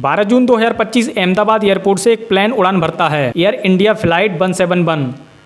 12 जून 2025 Ahmedabad airport से एक plane उड़ान भरता है एयर इंडिया फ्लाइट 171,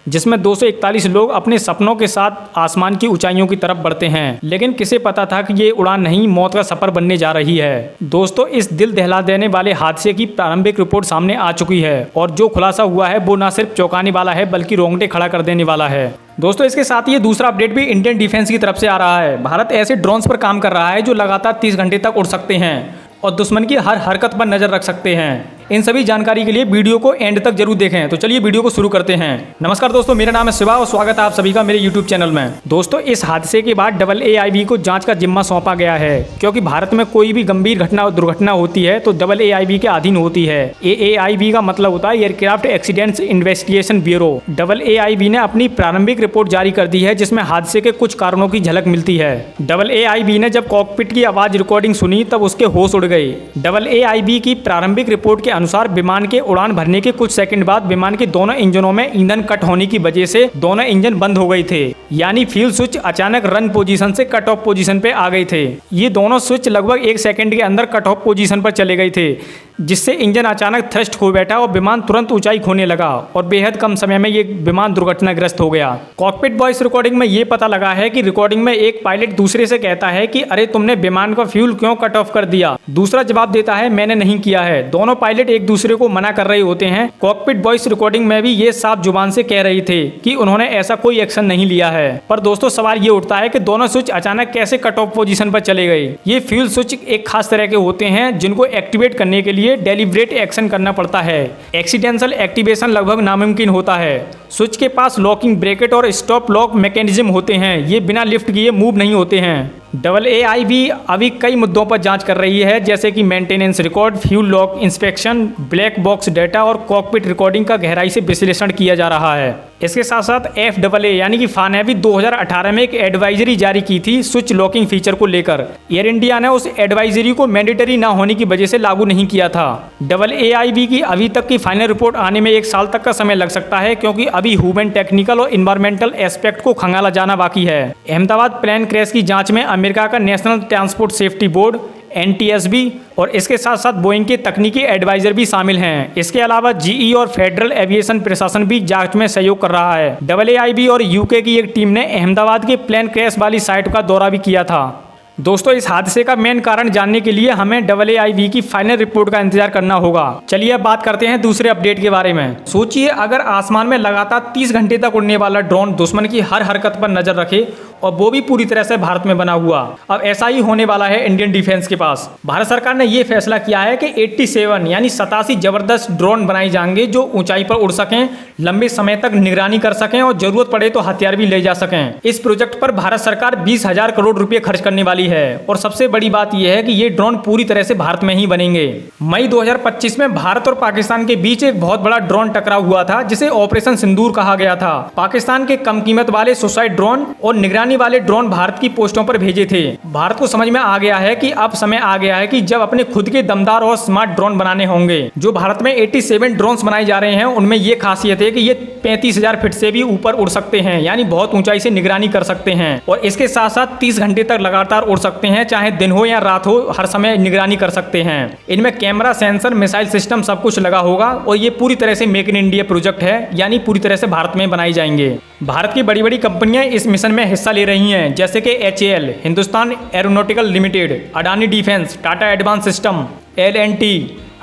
जिसमें 241 लोग अपने सपनों के साथ आसमान की ऊंचाइयों की तरफ बढ़ते हैं। लेकिन किसे पता था कि ये उड़ान नहीं, मौत का सफर बनने जा रही है। दोस्तों, इस दिल दहला देने वाले हादसे की प्रारंभिक रिपोर्ट सामने आ चुकी है और जो खुलासा हुआ है वो न सिर्फ चौंकाने वाला है बल्कि रोंगटे खड़ा कर देने वाला है। दोस्तों, इसके साथ ये दूसरा अपडेट भी इंडियन डिफेंस की तरफ से आ रहा है। भारत ऐसे ड्रोन्स पर काम कर रहा है जो लगातार 30 घंटे तक उड़ सकते हैं और दुश्मन की हर हरकत पर नजर रख सकते हैं। इन सभी जानकारी के लिए वीडियो को एंड तक जरूर देखें। तो चलिए वीडियो को शुरू करते हैं। नमस्कार दोस्तों, मेरा नाम है शिवा और स्वागत है आप सभी का मेरे यूट्यूब चैनल में। दोस्तों, इस हादसे के बाद AAIB को जांच का जिम्मा सौंपा गया है, क्योंकि भारत में कोई भी गंभीर घटना दुर्घटना होती है तो AAIB के अधीन होती है। AAIB का मतलब होता है aircraft accidents investigation bureau. AAIB ने अपनी प्रारंभिक रिपोर्ट जारी कर दी है, जिसमें हादसे के कुछ कारणों की झलक मिलती है। AAIB ने जब कॉकपिट की आवाज रिकॉर्डिंग सुनी तब उसके होश उड़ गए। AAIB की प्रारंभिक रिपोर्ट के अनुसार विमान के उड़ान भरने के कुछ सेकंड बाद विमान के दोनों इंजनों में ईंधन कट होने की वजह से दोनों इंजन बंद हो गए थे, यानी फ्यूल स्विच अचानक रन पोजीशन से कट ऑफ पोजीशन पे आ गए थे। ये दोनों स्विच लगभग 1 सेकंड के अंदर कट ऑफ पोजीशन पर चले गए थे, जिससे इंजन अचानक थ्रस्ट खो बैठा और विमान तुरंत ऊंचाई खोने लगा और बेहद कम समय में ये विमान दुर्घटनाग्रस्त हो गया। कॉकपिट वॉइस रिकॉर्डिंग में ये पता लगा है कि रिकॉर्डिंग में एक पायलट दूसरे से कहता है कि अरे तुमने विमान का फ्यूल क्यों कट ऑफ कर दिया। दूसरा जवाब देता है मैंने नहीं किया है। दोनों पायलट एक दूसरे को मना कर रहे होते हैं। कॉकपिट वॉइस रिकॉर्डिंग में भी ये साफ जुबान से कह रहे थे कि उन्होंने ऐसा कोई एक्शन नहीं लिया है। पर दोस्तों, सवाल ये उठता है कि दोनों स्विच अचानक कैसे कट ऑफ पोजीशन पर चले गए। ये फ्यूल स्विच एक खास तरह के होते हैं जिनको एक्टिवेट करने के लिए डेलिब्रेट एक्शन करना पड़ता है। एक्सीडेंटल एक्टिवेशन लगभग नामुमकिन होता है। स्विच के पास लॉकिंग ब्रेकेट और स्टॉप लॉक मैकेनिज्म होते हैं। ये बिना लिफ्ट किए मूव नहीं होते हैं। AAIB अभी कई मुद्दों पर जांच कर रही है, जैसे कि maintenance record, fuel lock inspection, black box data और कॉकपिट रिकॉर्डिंग का गहराई से विश्लेषण किया जा रहा है। इसके साथ साथ FAA यानी कि FAA ने भी 2018 में एक एडवाइजरी जारी की थी स्विच लॉकिंग फीचर को लेकर। एयर इंडिया ने उस एडवाइजरी को मैंडेटरी ना होने की वजह से लागू नहीं किया था। AAIB की अभी तक की फाइनल रिपोर्ट आने में 1 साल तक का समय लग सकता है, क्योंकि अभी ह्यूमन, टेक्निकल और इन्वायरमेंटल एस्पेक्ट को खंगाला जाना बाकी है। अहमदाबाद प्लेन क्रैश की जांच में अमेरिका का national transport safety board NTSB और इसके साथ साथ बोइंग के तकनीकी एडवाइजर भी शामिल हैं। इसके अलावा GE और फेडरल एविएशन प्रशासन भी जांच में सहयोग कर रहा है। AAIB और UK की एक टीम ने अहमदाबाद के प्लेन क्रैश वाली साइट का दौरा भी किया था। दोस्तों, इस हादसे का मेन कारण जानने के लिए हमें AAIB की फाइनल रिपोर्ट का इंतजार करना होगा। चलिए अब बात करते हैं दूसरे अपडेट के बारे में। सोचिए, अगर आसमान में लगातार 30 घंटे तक उड़ने वाला ड्रोन दुश्मन की हर हरकत पर नजर रखे और वो भी पूरी तरह से भारत में बना हुआ। अब ऐसा ही होने वाला है इंडियन डिफेंस के पास। भारत सरकार ने यह फैसला किया है कि 87 यानी 87 जबरदस्त ड्रोन बनाए जाएंगे जो ऊंचाई पर उड़ सकें, लंबे समय तक निगरानी कर सकें और जरूरत पड़े तो हथियार भी ले जा सकें। इस प्रोजेक्ट पर भारत सरकार 20,000 करोड़ रुपए खर्च करने वाली है और सबसे बड़ी बात यह है कि ये ड्रोन पूरी तरह से भारत में ही बनेंगे। मई 2025 में भारत और पाकिस्तान के बीच एक बहुत बड़ा ड्रोन टकराव हुआ था, जिसे ऑपरेशन सिंदूर कहा गया था। पाकिस्तान के कम कीमत वाले सुसाइड ड्रोन और निगरानी वाले ड्रोन भारत की पोस्टों पर भेजे थे। भारत को समझ में आ गया है कि अब समय आ गया है कि जब अपने खुद के दमदार और स्मार्ट ड्रोन बनाने होंगे। जो भारत में 87 ड्रोन्स बनाए जा रहे हैं, उनमें यह खासियत है कि ये 35,000 फीट से भी ऊपर उड़ सकते हैं, यानी बहुत ऊंचाई से निगरानी कर सकते हैं और इसके साथ साथ 30 घंटे तक लगातार उड़ सकते हैं, चाहे दिन हो या रात हो, हर समय निगरानी कर सकते हैं। इनमें कैमरा, सेंसर, मिसाइल सिस्टम सब कुछ लगा होगा और ये पूरी तरह से मेक इन इंडिया प्रोजेक्ट है, यानी पूरी तरह से भारत में बनाई जाएंगे। भारत की बड़ी बड़ी कंपनियां इस मिशन में हिस्सा ले रही हैं, जैसे कि HAL, Hindustan aeronautical limited, Adani defence, Tata advance system, L&T,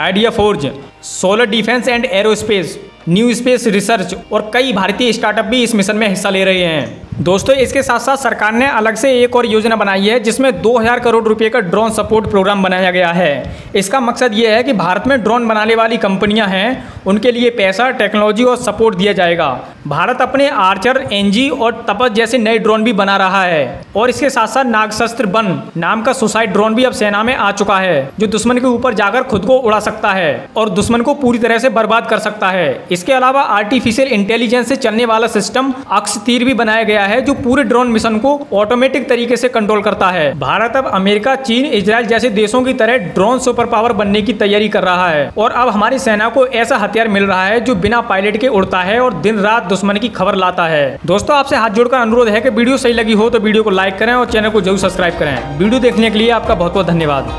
idea forge, solar defence and aerospace, new space research और कई भारतीय स्टार्टअप भी इस मिशन में हिस्सा ले रहे हैं। दोस्तों, इसके साथ साथ सरकार ने अलग से एक और योजना बनाई है, जिसमें 2,000 करोड़ रुपए का ड्रोन सपोर्ट प्रोग्राम बनाया गया है। इसका मकसद ये है कि भारत में ड्रोन बनाने वाली कंपनियां हैं, उनके लिए पैसा, टेक्नोलॉजी और सपोर्ट दिया जाएगा। भारत अपने आर्चर, NG और तपस जैसे नए ड्रोन भी बना रहा है और इसके साथ साथ नागशस्त्र वन नाम का सुसाइड ड्रोन भी अब सेना में आ चुका है, जो दुश्मन के ऊपर जाकर खुद को उड़ा सकता है और दुश्मन को पूरी तरह से बर्बाद कर सकता है। इसके अलावा आर्टिफिशियल इंटेलिजेंस से चलने वाला सिस्टम अक्षतीर भी बनाया गया है, जो पूरे ड्रोन मिशन को ऑटोमेटिक तरीके से कंट्रोल करता है। भारत अब अमेरिका, चीन, इजराइल जैसे देशों की तरह ड्रोन सुपर पावर बनने की तैयारी कर रहा है और अब हमारी सेना को ऐसा हथियार मिल रहा है जो बिना पायलट के उड़ता है और दिन रात दुश्मन की खबर लाता है। दोस्तों, आपसे हाथ जोड़कर अनुरोध है कि वीडियो सही लगी हो तो वीडियो को लाइक करें और चैनल को जरूर सब्सक्राइब करें। वीडियो देखने के लिए आपका बहुत बहुत धन्यवाद।